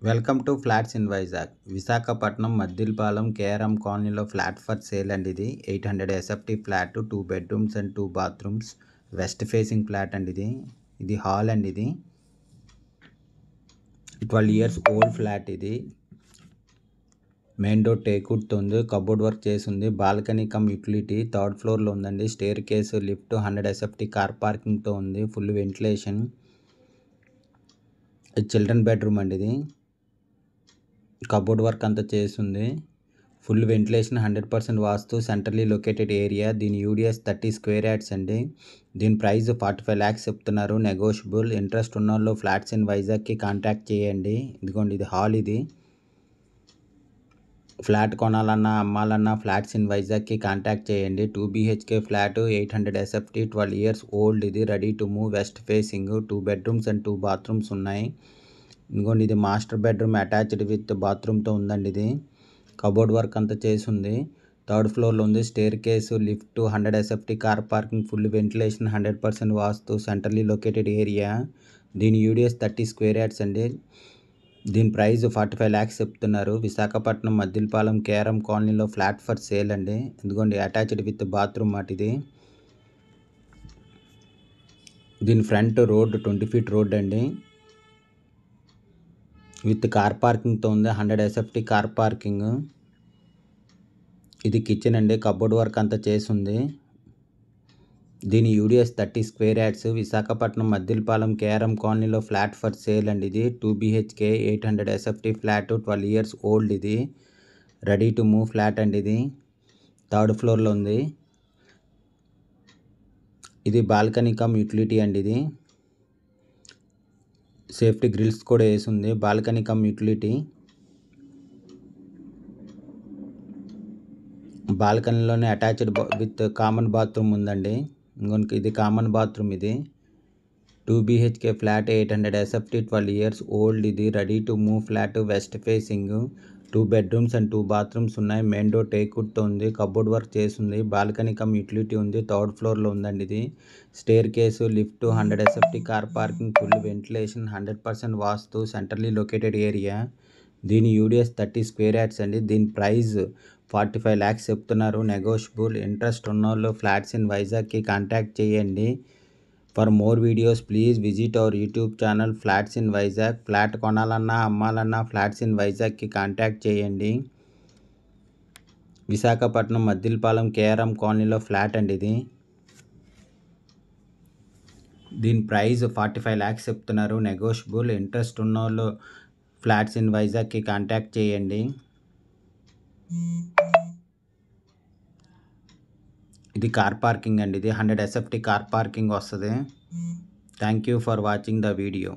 Welcome to flats in Vizag. Visakhapatnam Maddilapalem KRM కాలనీలో flat for sale అండి. ఇది 800 SFT flat, 2 bedrooms and 2 bathrooms, west facing flat అండి. ఇది hall అండి. ఇది 12 years ఓల్డ్ ఫ్లాట్. ఇది మెయిన్ డోర్ టేక్వుడ్తో ఉంది, కబోర్డ్ వర్క్ చేసి ఉంది, బాల్కనీ కమ్ యూటిలిటీ 3rd floorలో ఉందండి. Staircase, lift, 100 SFT car పార్కింగ్తో ఉంది, ఫుల్ వెంటిలేషన్. ఇది చిల్డ్రన్ బెడ్రూమ్ అండి. ఇది కబోర్డ్ వర్క్ అంతా చేస్తుంది, full ventilation, 100% vastu, centrally located area. దీని యూడిఎస్ 30 square yards అండి. దీని ప్రైస్ 45 lakhs చెప్తున్నారు, నెగోషియబుల్. ఇంట్రెస్ట్ ఉన్న వాళ్ళు ఫ్లాట్స్ ఇన్ వైజాగ్కి కాంటాక్ట్ చేయండి. ఇదిగోండి, ఇది హాల్. ఇది ఫ్లాట్ కొనాలన్నా అమ్మాలన్నా ఫ్లాట్స్ ఇన్ వైజాగ్కి కాంటాక్ట్ చేయండి. 2 BHK flat, 800 SFT, 12 years old. ఇది ready to move, west facing, 2 bedrooms and 2 bathrooms ఉన్నాయి. ఇదిగోండి, ఇది మాస్టర్ బెడ్రూమ్ అటాచ్డ్ విత్ బాత్రూమ్తో ఉందండి. ఇది కబోర్డ్ వర్క్ అంతా చేసి ఉంది, 3rd floorలో ఉంది. Staircase, lift, 100 SFT car parking, full ventilation, 100% vastu, centrally located area. దీని యూడిఎస్ 30 square yards అండి. దీని ప్రైస్ 45 lakhs చెప్తున్నారు. విశాఖపట్నం మద్దిలపాలెం కేఆర్ఎం కాలనీలో ఫ్లాట్ ఫర్ సేల్ అండి. ఇదిగోండి, అటాచ్డ్ విత్ బాత్రూమ్ మాట. ఇది దీని ఫ్రంట్ రోడ్ 20 feet రోడ్ అండి, విత్ కార్ పార్కింగ్తో ఉంది, 100 ఎస్ఎఫ్టీ కార్ పార్కింగ్. ఇది కిచెన్ అండి, కబోర్డ్ వర్క్ అంతా చేసింది. దీని UDS 30 square yards. Visakhapatnam Maddilapalem KRM కాలనీలో ఫ్లాట్ ఫర్ సేల్ అండి. ఇది 2 BHK 800 SFT flat, 12 years old. ఇది రెడీ టు మూవ్ ఫ్లాట్ అండి. ఇది 3rd floorలో ఉంది. ఇది బాల్కనీ కమ్ యూటిలిటీ అండి. ఇది సేఫ్టీ గ్రిల్స్ కూడా వేసి ఉంది, బాల్కనీ కమ్ యూటిలిటీ. బాల్కనీలోనే అటాచ్డ్ విత్ కామన్ బాత్రూమ్ ఉందండి. ఇంకొక ఇది కామన్ బాత్రూమ్. ఇది 2 BHK flat, 800 SFT, 12 years old. ఇది ready to move flat, west facing, 2 bedrooms and 2 bathrooms ఉన్నాయి. మెయిన్ డోర్ టేక్వుడ్తో ఉంది, కబోర్డ్ వర్క్ చేసింది, బాల్కనీ కమ్ యూటిలిటీ ఉంది, 3rd floorలో ఉందండి. ఇది staircase, lift, 100 SFT car parking, full ventilation, 100% vastu, centrally located area. దీని యూడిఎస్ 30 square yards అండి. దీని ప్రైస్ 45 lakhs చెప్తున్నారు, నెగోషియబుల్. ఇంట్రెస్ట్ ఉన్నోళ్ళు ఫ్లాట్స్ ఇన్ వైజాగ్కి కాంటాక్ట్ చేయండి. For more videos please visit our YouTube channel flats in Vizag. Flat కొనాలన్నా అమ్మాలన్నా flats in వైజాగ్కి కాంటాక్ట్ చేయండి. విశాఖపట్నం మద్దిలపాలెం కేఆర్ఎం కాలనీలో ఫ్లాట్ అండి. ఇది దీని ప్రైస్ 45 lakhs చెప్తున్నారు, నెగోషియబుల్. ఇంట్రెస్ట్ ఉన్నోళ్ళు ఫ్లాట్స్ ఇన్ వైజాగ్కి కాంటాక్ట్ చేయండి. ఇది కార్ పార్కింగ్ అండి. ఇది 100 ఎస్ఎఫ్టీ కార్ పార్కింగ్ వస్తుంది. Thank you for watching the video.